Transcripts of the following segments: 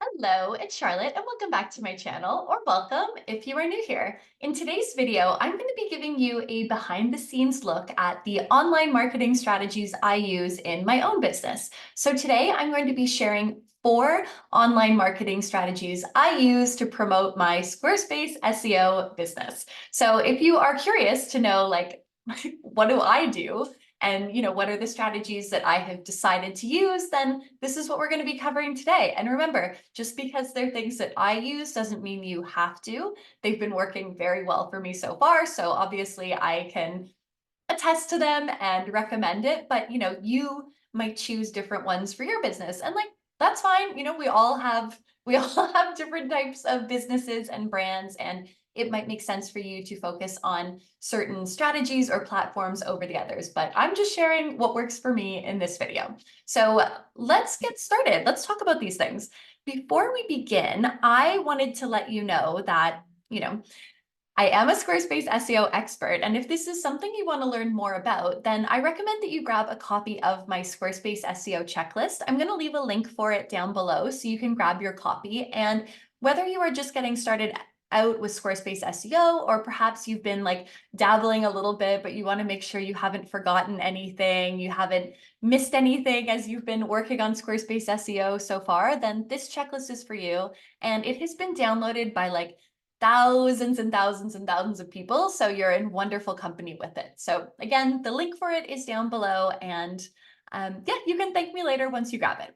Hello, it's Charlotte, and welcome back to my channel, or welcome if you are new here. In today's video, I'm going to be giving you a behind the scenes look at the online marketing strategies I use in my own business. So today I'm going to be sharing 4 online marketing strategies I use to promote my Squarespace SEO business. So if you are curious to know, what do I do? And what are the strategies that I have decided to use, then this is what we're going to be covering today. And remember, just because they're things that I use doesn't mean you have to. They've been working very well for me so far, so obviously I can attest to them and recommend it, but you might choose different ones for your business, and that's fine. We all have different types of businesses and brands, and it might make sense for you to focus on certain strategies or platforms over the others, but I'm just sharing what works for me in this video. So let's get started. Let's talk about these things. Before we begin, I wanted to let you know that, I am a Squarespace SEO expert, and if this is something you want to learn more about, then I recommend that you grab a copy of my Squarespace SEO checklist. I'm going to leave a link for it down below so you can grab your copy. And whether you are just getting started out with Squarespace SEO, or perhaps you've been dabbling a little bit, but you want to make sure you haven't forgotten anything, you haven't missed anything as you've been working on Squarespace SEO so far, then this checklist is for you. And it has been downloaded by thousands and thousands and thousands of people. So you're in wonderful company with it. So again, the link for it is down below, and yeah, you can thank me later once you grab it.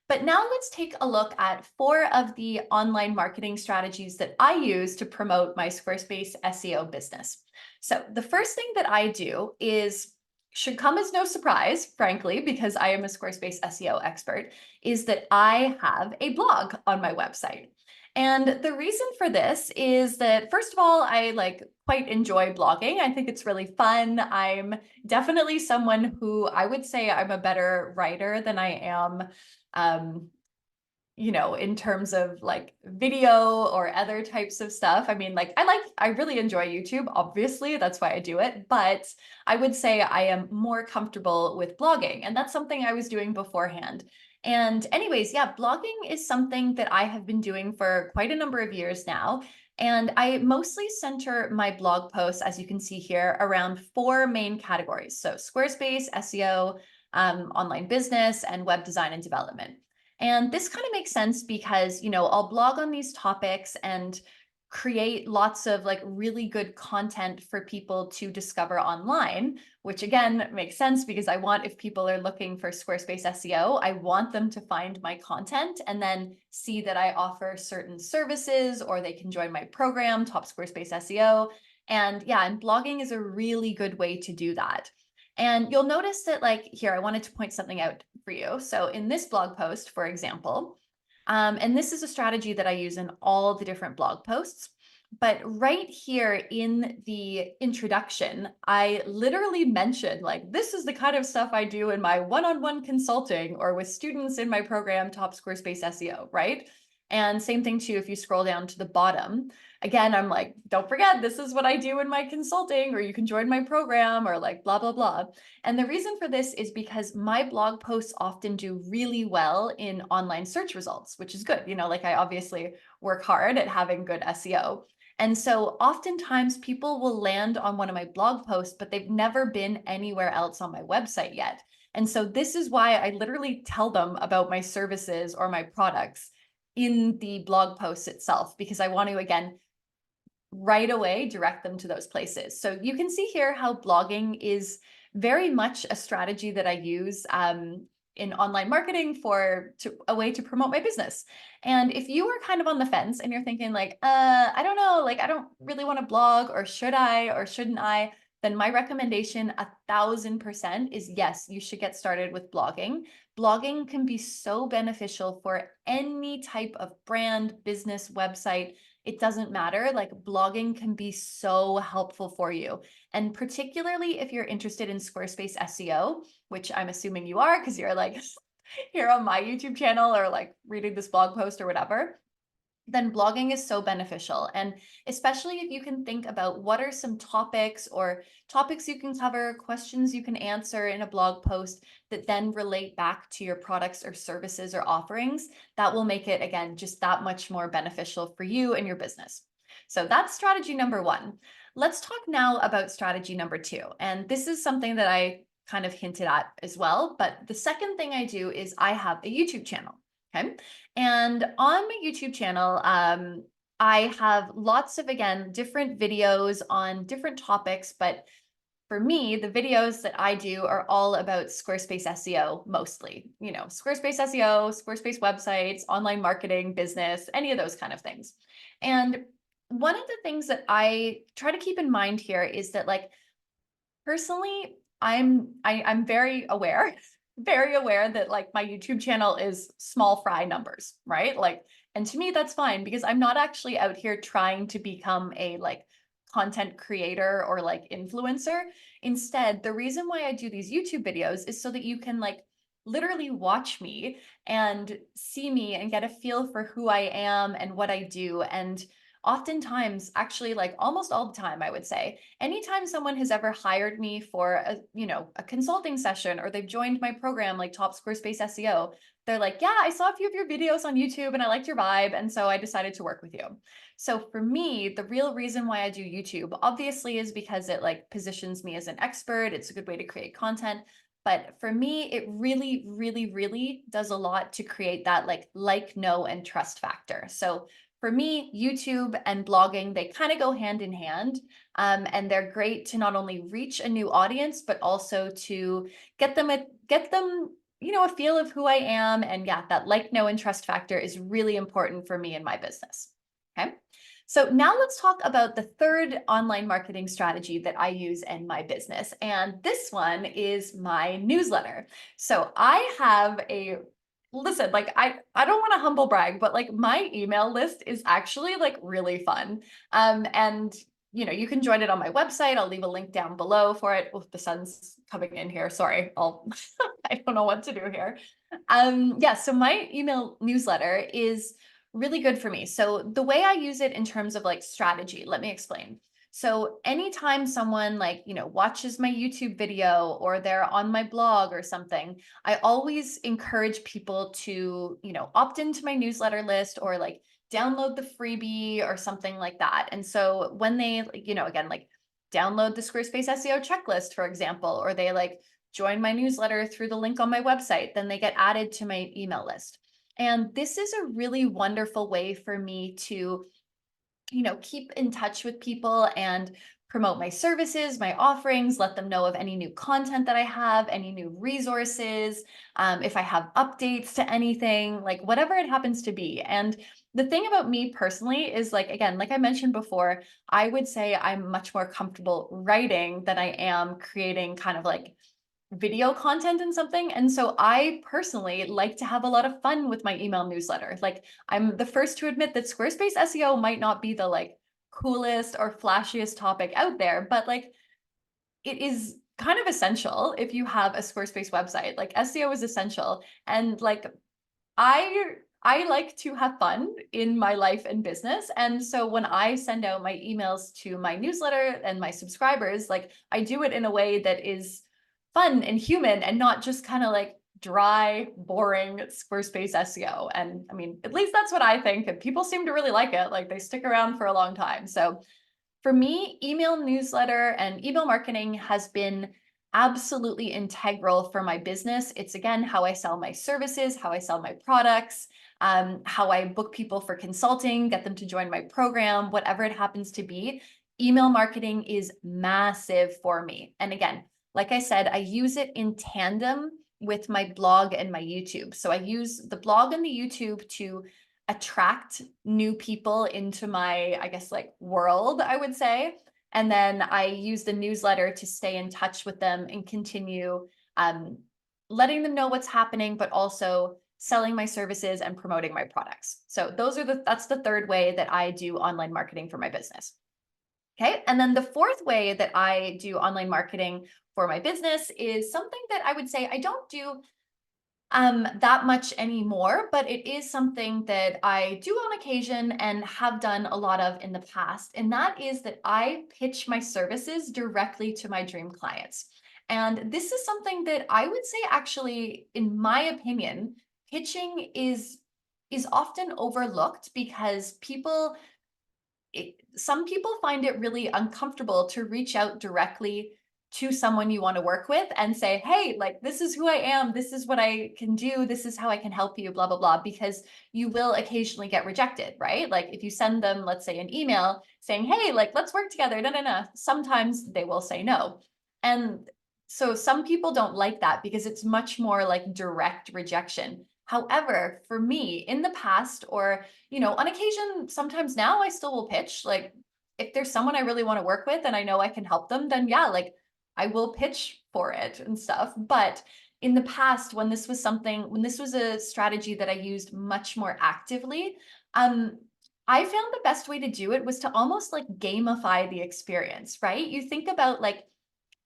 But now let's take a look at 4 of the online marketing strategies that I use to promote my Squarespace SEO business. So the first thing that I do should come as no surprise, frankly, because I am a Squarespace SEO expert, is that I have a blog on my website. And the reason for this is that, first of all, I quite enjoy blogging. I think it's really fun. I'm definitely someone who I would say I'm a better writer than I am, um, in terms of video or other types of stuff. I mean, I really enjoy YouTube, obviously, that's why I do it. But I would say I am more comfortable with blogging, and that's something I was doing beforehand. And anyways, yeah, blogging is something that I have been doing for quite a number of years now. And I mostly center my blog posts, as you can see here, around 4 main categories. So Squarespace, SEO, online business, and web design and development. And this kind of makes sense because, I'll blog on these topics and create lots of really good content for people to discover online, which again makes sense because I want, if people are looking for Squarespace SEO, I want them to find my content and then see that I offer certain services, or they can join my program, Top Squarespace SEO. And yeah, and blogging is a really good way to do that. And you'll notice that here, I wanted to point something out for you. So in this blog post, for example, and this is a strategy that I use in all the different blog posts, but right here in the introduction, I literally mentioned this is the kind of stuff I do in my one-on-one consulting or with students in my program, Top Squarespace SEO, right? And same thing too, if you scroll down to the bottom, again, I'm like, don't forget, this is what I do in my consulting, or you can join my program, or blah, blah, blah. And the reason for this is because my blog posts often do really well in online search results, which is good. I obviously work hard at having good SEO. And so oftentimes people will land on one of my blog posts, but they've never been anywhere else on my website yet. And so this is why I literally tell them about my services or my products in the blog post itself, because I want to, again, right away direct them to those places. So you can see here how blogging is very much a strategy that I use in online marketing a way to promote my business. And if you are kind of on the fence and you're thinking I don't know, I don't really want to blog, or should I or shouldn't I, then my recommendation 1000% is yes, you should get started with blogging. Blogging can be so beneficial for any type of brand, business, website. It doesn't matter. Blogging can be so helpful for you. And particularly if you're interested in Squarespace SEO, which I'm assuming you are because you're here on my YouTube channel or reading this blog post or whatever. then blogging is so beneficial. And especially if you can think about what are some topics you can cover, questions you can answer in a blog post that then relate back to your products or services or offerings, that will make it, again, just that much more beneficial for you and your business. So that's strategy number one. Let's talk now about strategy number two. And this is something that I kind of hinted at as well. But the second thing I do is I have a YouTube channel. Okay. And on my YouTube channel, I have lots of, again, different videos on different topics, but for me, the videos that I do are all about Squarespace SEO mostly, Squarespace SEO, Squarespace websites, online marketing, business, any of those kind of things. And one of the things that I try to keep in mind here is that, like, personally, I'm very aware, very aware that, like, my YouTube channel is small fry numbers, right? Like, and to me, that's fine because I'm not actually out here trying to become a, like, content creator or, like, influencer. Instead, the reason why I do these YouTube videos is so that you can, like, literally watch me and see me and get a feel for who I am and what I do. And oftentimes, actually, like almost all the time, I would say, anytime someone has ever hired me for a consulting session, or they've joined my program like Top Squarespace SEO, they're like, yeah, I saw a few of your videos on YouTube and I liked your vibe, and so I decided to work with you. So for me, the real reason why I do YouTube obviously is because it, like, positions me as an expert. It's a good way to create content. But for me, it really, really, really does a lot to create that like, know, and trust factor. So for me, YouTube and blogging, they kind of go hand in hand. And they're great to not only reach a new audience, but also to get them a feel of who I am. And yeah, that like, know, and trust factor is really important for me in my business. Okay. So now let's talk about the third online marketing strategy that I use in my business. And this one is my newsletter. So I have listen, like, I don't want to humble brag, but, like, my email list is actually, like, really fun. And you can join it on my website. I'll leave a link down below for it. Oh, the sun's coming in here. Sorry. I don't know what to do here. Yeah, so my email newsletter is really good for me. So the way I use it in terms of, like, strategy, let me explain. So anytime someone, like, watches my YouTube video or they're on my blog or something, I always encourage people to, opt into my newsletter list, or, like, download the freebie or something like that. And so when they, again, like, download the Squarespace SEO checklist, for example, or they, like, join my newsletter through the link on my website, then they get added to my email list. And this is a really wonderful way for me to, keep in touch with people and promote my services, my offerings, let them know of any new content that I have, any new resources, if I have updates to anything, like, whatever it happens to be. And the thing about me personally is, like, again, like I mentioned before, I would say I'm much more comfortable writing than I am creating kind of like video content and something. And so I personally like to have a lot of fun with my email newsletter. Like, I'm the first to admit that Squarespace SEO might not be the, like, coolest or flashiest topic out there, but, like, it is kind of essential if you have a Squarespace website. Like, SEO is essential. And, like, I like to have fun in my life and business. And so when I send out my emails to my newsletter and my subscribers, like, I do it in a way that is fun and human and not just kind of like dry, boring Squarespace SEO. And I mean, at least that's what I think. And people seem to really like it. Like, they stick around for a long time. So for me, email newsletter and email marketing has been absolutely integral for my business. It's, again, how I sell my services, how I sell my products, how I book people for consulting, get them to join my program, whatever it happens to be. Email marketing is massive for me. And again, like I said, I use it in tandem with my blog and my YouTube. So I use the blog and the YouTube to attract new people into my, I guess, like, world, I would say. And then I use the newsletter to stay in touch with them and continue letting them know what's happening, but also selling my services and promoting my products. So that's the third way that I do online marketing for my business. Okay. And then the fourth way that I do online marketing for my business is something that I would say I don't do that much anymore, but it is something that I do on occasion and have done a lot of in the past. And that is that I pitch my services directly to my dream clients. And this is something that I would say actually, in my opinion, pitching is often overlooked because some people find it really uncomfortable to reach out directly to someone you want to work with and say, hey, like, this is who I am. This is what I can do. This is how I can help you, blah, blah, blah, because you will occasionally get rejected, right? Like if you send them, let's say, an email saying, hey, like, let's work together, no, no, no. Sometimes they will say no. And so some people don't like that because it's much more like direct rejection. However, for me in the past, or on occasion, sometimes now I still will pitch. Like if there's someone I really want to work with and I know I can help them, then yeah, like I will pitch for it and stuff. But in the past, when this was a strategy that I used much more actively, I found the best way to do it was to almost like gamify the experience, right? You think about like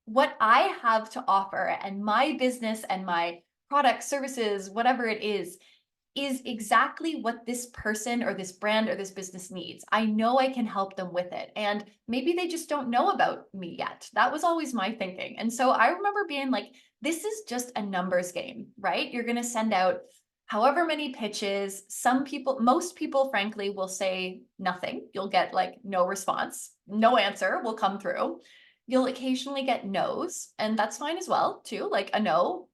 what I have to offer and my business and my products, services, whatever it is exactly what this person or this brand or this business needs. I know I can help them with it. And maybe they just don't know about me yet. That was always my thinking. And so I remember being like, this is just a numbers game, right? You're going to send out however many pitches. Most people, frankly, will say nothing. You'll get like no response, no answer will come through. You'll occasionally get no's, and that's fine as well, too. Like a no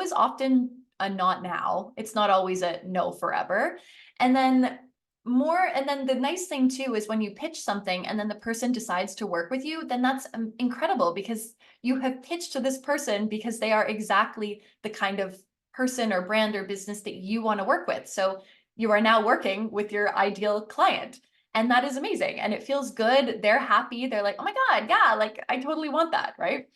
is often a not now. It's not always a no forever. And then the nice thing too is when you pitch something and then the person decides to work with you, then that's incredible because you have pitched to this person because they are exactly the kind of person or brand or business that you want to work with. So you are now working with your ideal client. And that is amazing. And it feels good. They're happy. They're like, oh my God, yeah, like I totally want that, right?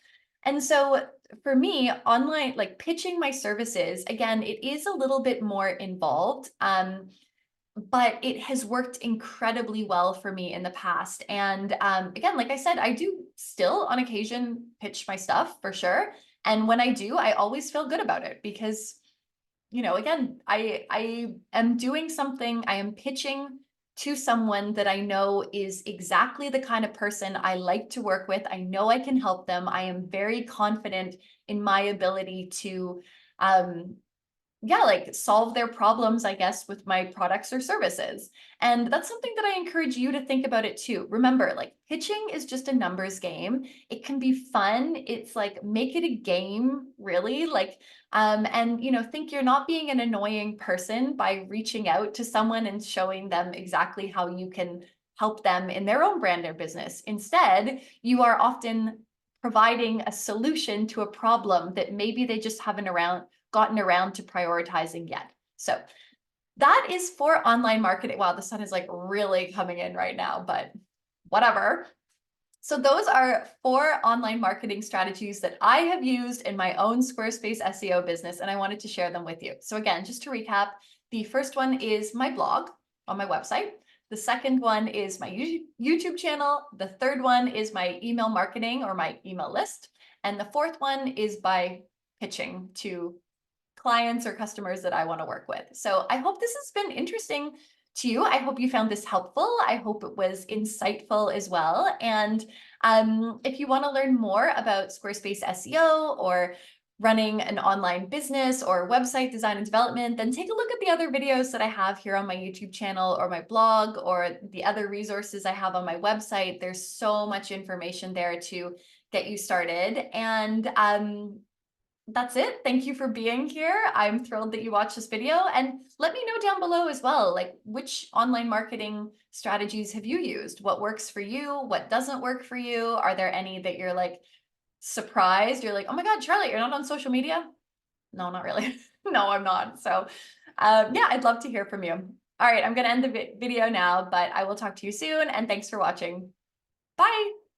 And so for me, online, like pitching my services, again, it is a little bit more involved, but it has worked incredibly well for me in the past. And again, like I said, I do still on occasion pitch my stuff for sure. And when I do, I always feel good about it because, again, I am doing something, I am pitching to someone that I know is exactly the kind of person I like to work with. I know I can help them. I am very confident in my ability to, like solve their problems, I guess, with my products or services. And that's something that I encourage you to think about it too. Remember, like pitching is just a numbers game. It can be fun. It's like, make it a game, really. Like, and think you're not being an annoying person by reaching out to someone and showing them exactly how you can help them in their own brand or business. Instead, you are often providing a solution to a problem that maybe they just haven't gotten around to prioritizing yet. So that is for online marketing. Wow, the sun is like really coming in right now, but whatever. So those are 4 online marketing strategies that I have used in my own Squarespace SEO business, and I wanted to share them with you. So again, just to recap, the first one is my blog on my website. The second one is my YouTube channel. The third one is my email marketing or my email list. And the fourth one is by pitching to clients or customers that I want to work with. So I hope this has been interesting to you. I hope you found this helpful. I hope it was insightful as well. And if you want to learn more about Squarespace SEO or running an online business or website design and development, then take a look at the other videos that I have here on my YouTube channel or my blog or the other resources I have on my website. There's so much information there to get you started. And that's it. Thank you for being here. I'm thrilled that you watched this video, and let me know down below as well, like which online marketing strategies have you used? What works for you? What doesn't work for you? Are there any that you're like surprised? You're like, oh my God, Charlotte, you're not on social media? No, not really. No, I'm not. So yeah, I'd love to hear from you. All right, I'm going to end the video now, but I will talk to you soon, and thanks for watching. Bye.